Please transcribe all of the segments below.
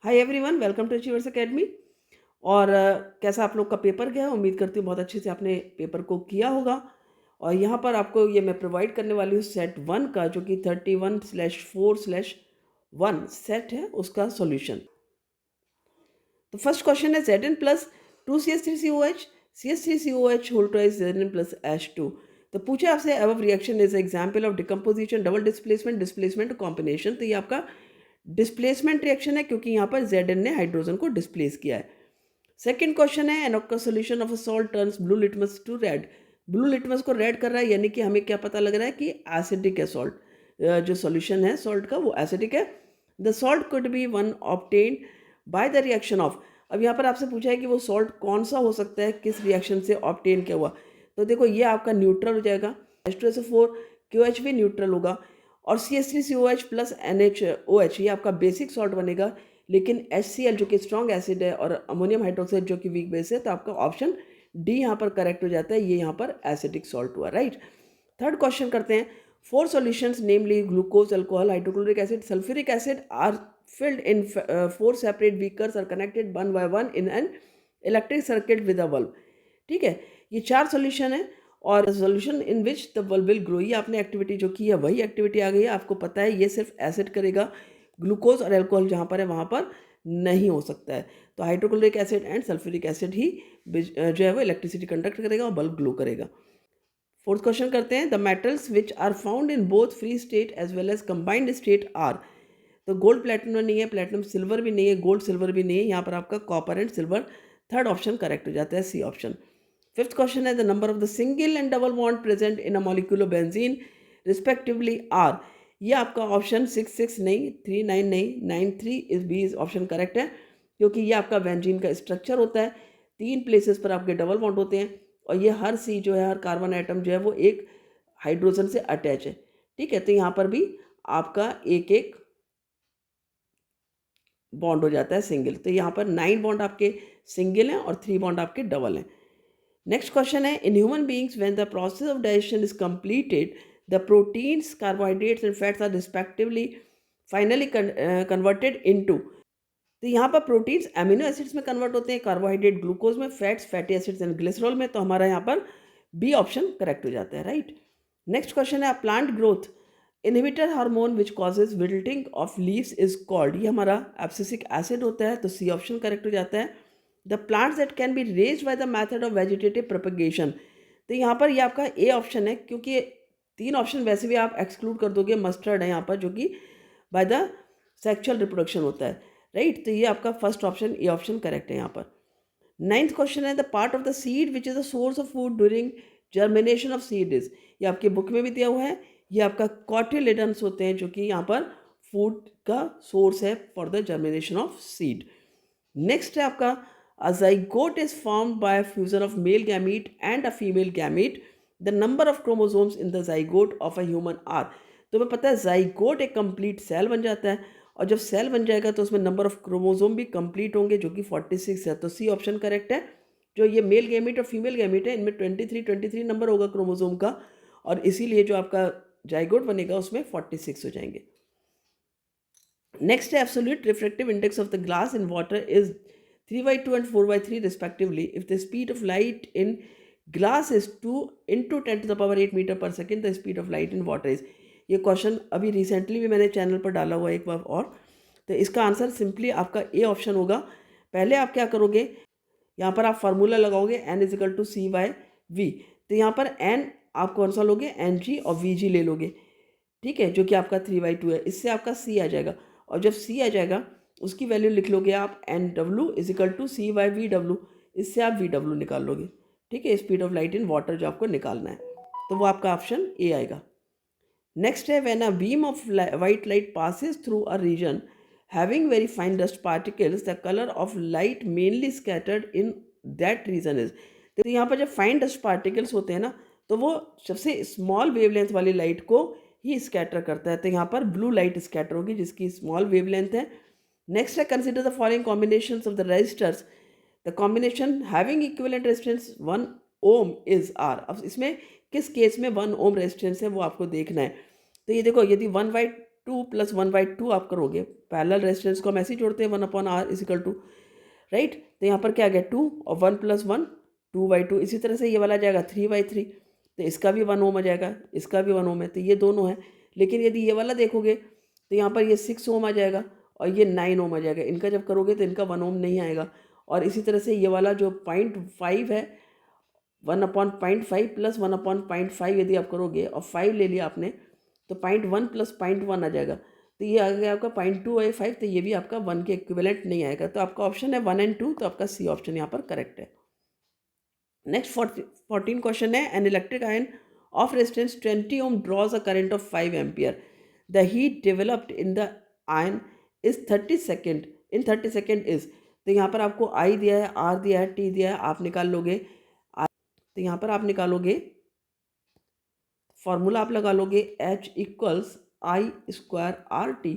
Hi everyone, welcome to achievers academy. और कैसा आप लोग का पेपर गया? उम्मीद करती हूँ बहुत अच्छे से आपने पेपर को किया होगा। और यहाँ पर आपको ये मैं प्रोवाइड करने वाली हूँ सेट 1 का, जो कि 31/4/1 सेट है, उसका सॉल्यूशन। तो फर्स्ट क्वेश्चन है Zn plus 2CH3COH CH3COH whole twice Zn plus H2। तो पूछे आपसे अब reaction is example of decomposition, double displacement, displacement combination. तो ये आपका डिस्प्लेसमेंट रिएक्शन है क्योंकि यहाँ पर Zn ने हाइड्रोजन को डिस्प्लेस किया है। सेकेंड क्वेश्चन है an solution of a salt turns blue litmus to red. Blue litmus को रेड कर रहा है, यानी कि हमें क्या पता लग रहा है कि एसिडिक है सॉल्ट। जो सॉल्यूशन है सॉल्ट का वो एसिडिक है। The salt could be one obtained by the reaction of. अब यहाँ पर आपसे पूछा है कि वो सॉल्ट कौन सा हो सकता है, किस रिएक्शन से ऑब्टेन किया हुआ। तो देखो ये आपका न्यूट्रल हो जाएगा, H2SO4 QH भी न्यूट्रल होगा, और CH3COH प्लस NaOH ये आपका बेसिक सॉल्ट बनेगा। लेकिन HCl जो कि स्ट्रॉन्ग एसिड है और अमोनियम हाइड्रोक्साइड जो कि वीक बेस है, तो आपका ऑप्शन डी यहाँ पर करेक्ट हो जाता है। ये यहाँ पर एसिडिक सॉल्ट हुआ, राइट। थर्ड क्वेश्चन करते हैं। Four solutions namely glucose, alcohol, hydrochloric acid, sulphuric acid are filled in four separate beakers are connected one by one in an electric circuit with a valve। ठीक है, ये चार solution है और solution in which the valve will grow. ये आपने activity जो की है वही एक्टिविटी आ गई है। आपको पता है ये सिर्फ एसिड करेगा, ग्लूकोज और एल्कोहल जहाँ पर है वहाँ पर नहीं हो सकता है। तो hydrochloric acid and sulphuric acid ही जो है वो इलेक्ट्रिसिटी कंडक्ट करेगा और बल्ब ग्लो करेगा। फोर्थ क्वेश्चन करते हैं। The metals which are found in both free state as well as combined state are. तो गोल्ड प्लेटिनम नहीं है, प्लेटिनम सिल्वर भी नहीं है, गोल्ड सिल्वर भी नहीं है, यहाँ पर आपका copper and silver. Third option correct हो जाता है, सी ऑप्शन। फिफ्थ क्वेश्चन है the number of the single and double bond present in a molecule of benzene respectively are. ये आपका ऑप्शन 6 नहीं, 3 9 नहीं, 9 3 इस बी इज ऑप्शन करेक्ट है, क्योंकि ये आपका बेंजीन का स्ट्रक्चर होता है। 3 प्लेसेस पर आपके डबल बॉन्ड होते हैं और ये हर सी जो है, हर कार्बन आइटम जो है वो एक हाइड्रोजन से अटैच है। ठीक है, तो यहाँ पर भी आपका एक एक बॉन्ड हो जाता है सिंगल। तो यहाँ पर 9 बॉन्ड आपके सिंगल हैं और 3 बॉन्ड आपके डबल हैं। नेक्स्ट क्वेश्चन है in human beings when the process of digestion is completed the proteins, carbohydrates and fats are respectively finally converted into. तो यहाँ पर प्रोटीन्स एमिनो एसिड्स में कन्वर्ट होते हैं, कार्बोहाइड्रेट ग्लूकोज में, fats fatty acids and glycerol में। तो हमारा यहाँ पर बी ऑप्शन करेक्ट हो जाता है, राइट। नेक्स्ट क्वेश्चन है plant growth inhibitor hormone which causes wilting of leaves is called. ये हमारा एब्सिसिक एसिड होता है, तो सी ऑप्शन करेक्ट हो जाता है। The plants that can be raised by the method of vegetative propagation. तो यहाँ पर ये आपका ए ऑप्शन है, क्योंकि 3 ऑप्शन वैसे भी आप एक्सक्लूड कर दोगे। मस्टर्ड है यहाँ पर जो कि बाय द सेक्चुअल रिप्रोडक्शन होता है, राइट। तो ये आपका first option A option correct है यहाँ पर। नाइन्थ क्वेश्चन है the part of the seed which is the source of food during germination of seed is. ये आपके बुक में भी दिया हुआ है। ये आपका कॉटिलेडन्स होते हैं जो कि यहाँ पर फूड का सोर्स है for the germination of seed. Next है आपका a zygote is formed by a fusion of male gamete and a female gamete. The number of chromosomes in the zygote of a human are। तो हमें पता है zygote एक complete cell बन जाता है, और जब सेल बन जाएगा तो उसमें नंबर ऑफ क्रोमोसोम भी कंप्लीट होंगे जो कि 46 है। तो सी ऑप्शन करेक्ट है। जो ये मेल गैमीट और फीमेल गैमीट है इनमें 23 नंबर होगा क्रोमोसोम का, और इसीलिए जो आपका जाइगोट बनेगा उसमें 46 हो जाएंगे। नेक्स्ट है absolute refractive index of the glass in water is 3/2 and 4/3 respectively if the speed of light in glass is 2 into 10 to the power 8 meter per second the speed of light in water is। ये question अभी recently भी मैंने channel पर डाला हुआ है एक बार और। तो इसका आंसर सिंपली आपका ए ऑप्शन होगा। पहले आप क्या करोगे, यहाँ पर आप फार्मूला लगाओगे n is equal to c by v. तो यहाँ पर n आप कौन सा लोगे, एन जी और वी जी ले लोगे, ठीक है, जो कि आपका 3/2 है। इससे आपका सी आ जाएगा, और जब सी आ जाएगा उसकी वैल्यू लिख लोगे आप N W is equal to C by V W. इससे आप वी डब्ल्यू निकाल लोगे, ठीक है, speed of light in water जो आपको निकालना है। तो वो आपका ऑप्शन ए आएगा। नेक्स्ट है when a beam of white light passes through a region having very fine dust particles the colour of light mainly scattered in that region is. तो यहाँ पर जब फाइन डस्ट पार्टिकल्स होते हैं ना, तो वो सबसे स्मॉल वेवलेंथ वाली लाइट को ही स्कैटर करता है। तो यहाँ पर ब्लू लाइट स्कैटर होगी जिसकी स्मॉल वेवलेंथ है। नेक्स्ट है consider the following combinations of the resistors. The combination having equivalent resistance 1 ohm is R. अब इसमें किस केस में 1 ओम रेजिस्टेंस है वो आपको देखना है। तो ये देखो, यदि 1/2 2 + 1/2 आप करोगे, पैरेलल रेजिस्टेंस को हम ऐसे ही जोड़ते हैं 1/r = राइट। तो यहाँ पर क्या आ गया 2 और 1 + 1 2/2। इसी तरह से ये वाला जाएगा 3/3, तो इसका भी 1 ओम आ जाएगा, इसका भी 1 ओम है, तो ये दोनों है। लेकिन यदि ये वाला देखोगे तो यहाँ पर ये 6 ओम आ जाएगा और ये 9 ओम आ जाएगा। इनका जब करोगे तो इनका 1 ओम नहीं आएगा। और इसी तरह से ये वाला जो 0.5 है 1/0.5 + 1/0.5 यदि आप करोगे और 5 ले लिया आपने तो 0.1 + 0.1 आ जाएगा, तो ये आ गया आपका 0.2/5, तो ये भी आपका 1 के इक्विवेलेंट नहीं आएगा। तो आपका ऑप्शन है 1 और 2, तो आपका सी ऑप्शन यहाँ पर करेक्ट है। नेक्स्ट 14 क्वेश्चन है, an electric iron of resistance 20 ohm draws a current of 5 ampere, the heat developed in the iron is 30 second in 30 second is. तो यहाँ पर आपको आई दिया है, आर दिया है, टी दिया है, आप निकाल लोगे। तो यहाँ पर आप निकालोगे फॉर्मूला, आप लगा लोगे H = I² RT,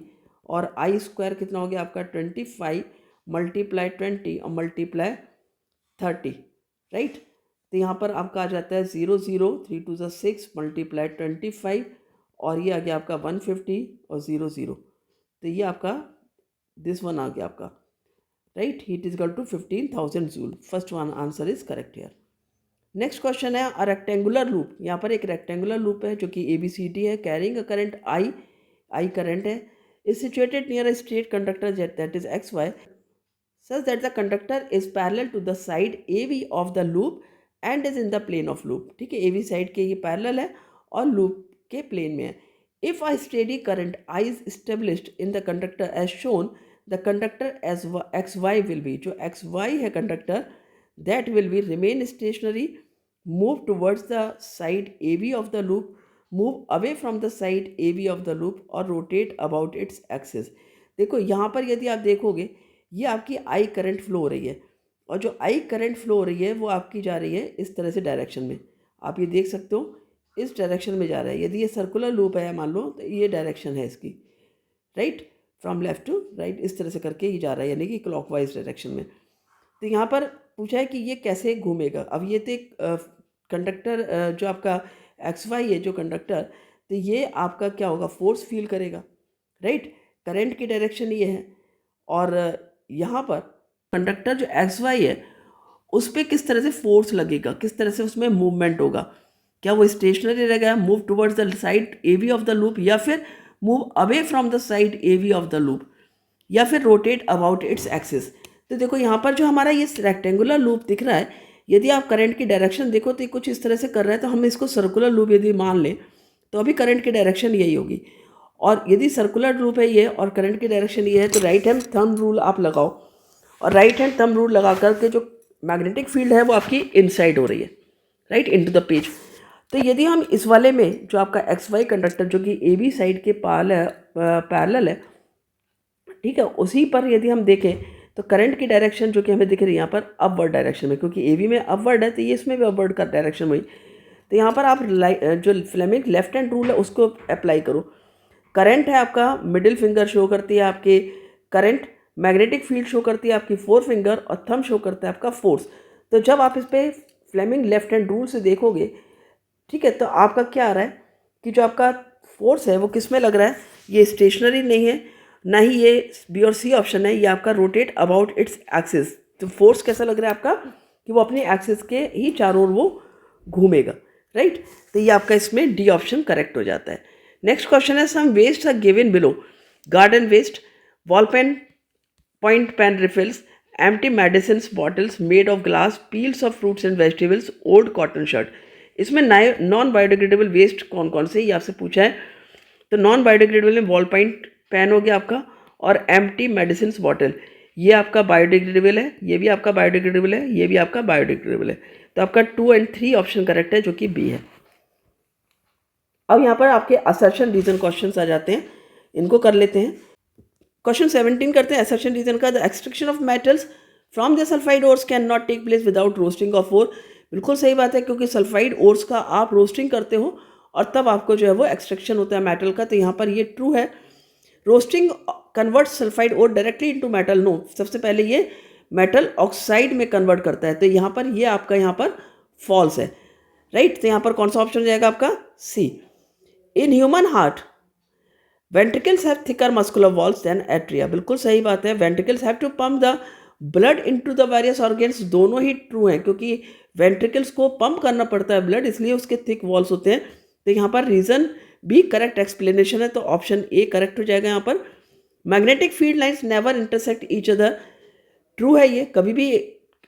और I² कितना हो गया आपका 25 × 20 और × 30, राइट। तो यहाँ पर आपका आ जाता है 0 0 3 2 6 × 25, और ये आ गया आपका 150 और 0 0, तो ये आपका दिस वन आ गया आपका, right. Heat is equal to 15,000 joule. First one answer is correct here. Next question है, अ रेक्टेंगुलर लूप। यहाँ पर एक रेक्टेंगुलर लूप है जो कि ABCD है, carrying a current I current है, is situated near a straight conductor that is XY such that the conductor is parallel to the side AB of the loop and is in the plane of loop। ठीक है, AB side के ये parallel है और loop के plane में है। If a steady current I is established in the conductor as shown, the conductor as XY will be, जो XY है conductor, that will be remain stationary, move towards the side AB of the loop, move away from the side AB of the loop और rotate about its axis। देखो यहाँ पर यदि आप देखोगे ये आपकी आई करंट फ्लो हो रही है, और जो आई करंट फ्लो हो रही है वो आपकी जा रही है इस तरह से डायरेक्शन में। आप ये देख सकते हो इस डायरेक्शन में जा रहा है। यदि ये सर्कुलर लूप है मान लो, तो ये डायरेक्शन है इसकी, right, from left to right, इस तरह से करके ये जा रहा है, यानी कि क्लॉकवाइज डायरेक्शन में। तो यहाँ पर पूछा है कि ये कैसे घूमेगा। अब ये तो एक कंडक्टर जो आपका XY है जो कंडक्टर, तो ये आपका क्या होगा, फोर्स फील करेगा, राइट। करंट की डायरेक्शन ये है, और यहाँ पर कंडक्टर जो XY है उस पर किस तरह से फोर्स लगेगा, किस तरह से उसमें मूवमेंट होगा, क्या वो स्टेशनरी रहेगा, move towards the side AB of the loop, या फिर move away from the side AB of the loop, या फिर रोटेट अबाउट इट्स एक्सिस। तो देखो यहाँ पर जो हमारा ये रेक्टेंगुलर लूप दिख रहा है, यदि आप करंट की डायरेक्शन देखो तो कुछ इस तरह से कर रहा है, तो हम इसको सर्कुलर लूप यदि मान लें तो अभी करंट की डायरेक्शन यही होगी। और यदि सर्कुलर लूप है ये और करंट की डायरेक्शन ये है, तो राइट हैंड थंब रूल आप लगाओ, और राइट हैंड थंब रूल लगा करके जो मैग्नेटिक फील्ड है वो आपकी इनसाइड हो रही है, राइट, इनटू द पेज। तो यदि हम इस वाले में जो आपका XY कंडक्टर जो कि AB साइड के पैरेलल है, ठीक है, उसी पर यदि हम देखें तो करंट की डायरेक्शन जो कि हमें दिख रही है यहाँ पर अपवर्ड डायरेक्शन में, क्योंकि AB में अपवर्ड है तो ये इसमें भी अपवर्ड का डायरेक्शन हुई। तो यहाँ पर आप जो फ्लेमिंग लेफ्ट हैंड रूल है उसको अप्लाई करो। करंट है आपका मिडिल फिंगर शो करती है आपके करंट, मैग्नेटिक फील्ड शो करती है आपकी 4 फिंगर, और थंब शो करता है आपका फोर्स। तो जब आप इस पर फ्लेमिंग लेफ्ट हैंड रूल से देखोगे, ठीक है, तो आपका क्या आ रहा है कि जो आपका फोर्स है वो किस में लग रहा है, ये स्टेशनरी नहीं है, ना ही ये B और C ऑप्शन है, ये आपका रोटेट अबाउट इट्स एक्सिस। तो फोर्स कैसा लग रहा है आपका कि वो अपने एक्सिस के ही चारों ओर वो घूमेगा, राइट। तो ये आपका इसमें D ऑप्शन करेक्ट हो जाता है। नेक्स्ट क्वेश्चन है, some waste are given below, garden waste, ball pen, point pen refills, empty medicine bottles made of glass, peels of fruits and vegetables, old cotton shirt. इसमें non biodegradable waste कौन कौन से, ये आपसे पूछा है। तो नॉन बायोडिग्रेडेबल में बॉल पॉइंट पेन हो गया आपका, और एम्प्टी मेडिसिन बॉटल ये आपका बायोडिग्रेडेबल है, ये भी आपका बायोडिग्रेडेबल है, ये भी आपका बायोडिग्रेडेबल है। तो आपका 2 और 3 ऑप्शन करेक्ट है, जो कि B है। अब यहाँ पर आपके असर्शन रीजन क्वेश्चंस आ जाते हैं, इनको कर लेते हैं। क्वेश्चन 17 करते हैं असर्शन रीजन का। The extraction of metals from the sulphide ores can not take place without roasting of ore. बिल्कुल सही बात है, क्योंकि सल्फाइड ओर्स का आप रोस्टिंग करते हो और तब आपको जो है वो एक्सट्रैक्शन होता है मेटल का। तो यहाँ पर ये ट्रू है, roasting convert sulphide ore directly into metal. No, सबसे पहले ये मेटल ऑक्साइड में कन्वर्ट करता है, तो यहाँ पर ये आपका यहाँ पर फॉल्स है, राइट। तो यहाँ पर कौन सा ऑप्शन हो जाएगा आपका C। In human heart ventricles have thicker muscular walls than atria, बिल्कुल सही बात है। Ventricles have to pump the blood into the various organs, दोनों ही ट्रू हैं, क्योंकि वेंट्रिकल्स को पंप करना पड़ता है ब्लड, इसलिए उसके थिक वॉल्स होते हैं। तो यहाँ पर रीज़न भी करेक्ट एक्सप्लेनेशन है, तो ऑप्शन ए करेक्ट हो जाएगा यहाँ पर। Magnetic field lines never intersect each other, true है, ये कभी भी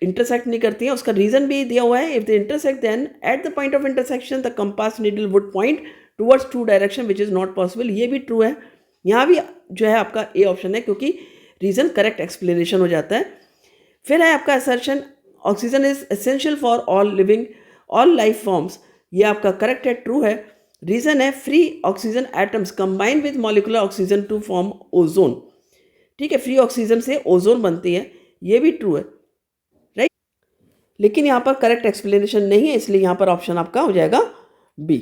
इंटरसेक्ट नहीं करती हैं। उसका रीज़न भी दिया हुआ है, if they intersect then at the point of intersection the compass needle would point towards true direction which is not possible, ये भी ट्रू है। यहाँ भी जो है आपका ए ऑप्शन है, क्योंकि रीज़न करेक्ट एक्सप्लेनेशन हो जाता है। फिर है आपका assertion, oxygen is essential for all life forms, ये आपका करेक्ट है, ट्रू है। रीज़न है free oxygen atoms combine with molecular oxygen to form ozone, ठीक है, फ्री ऑक्सीजन से ओजोन बनती है, ये भी ट्रू है, राइट। लेकिन यहाँ पर करेक्ट एक्सप्लेनेशन नहीं है, इसलिए यहाँ पर ऑप्शन आपका हो जाएगा बी।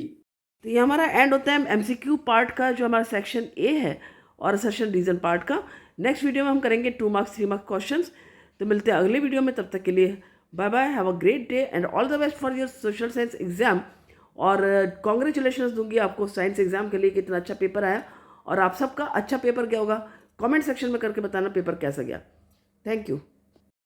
तो ये हमारा एंड होता है एमसीक्यू पार्ट का, जो हमारा सेक्शन ए है, और असर्शन रीजन पार्ट का। नेक्स्ट वीडियो में हम करेंगे 2 मार्क्स 3 मार्क्स क्वेश्चंस। तो मिलते हैं अगले वीडियो में, तब तक के लिए bye bye, have a great day and all the best for your social science exam. और कॉन्ग्रेचुलेशंस दूंगी आपको साइंस एग्जाम के लिए, कितना अच्छा पेपर आया। और आप सबका अच्छा पेपर क्या होगा, कमेंट सेक्शन में करके बताना पेपर कैसा गया। Thank you.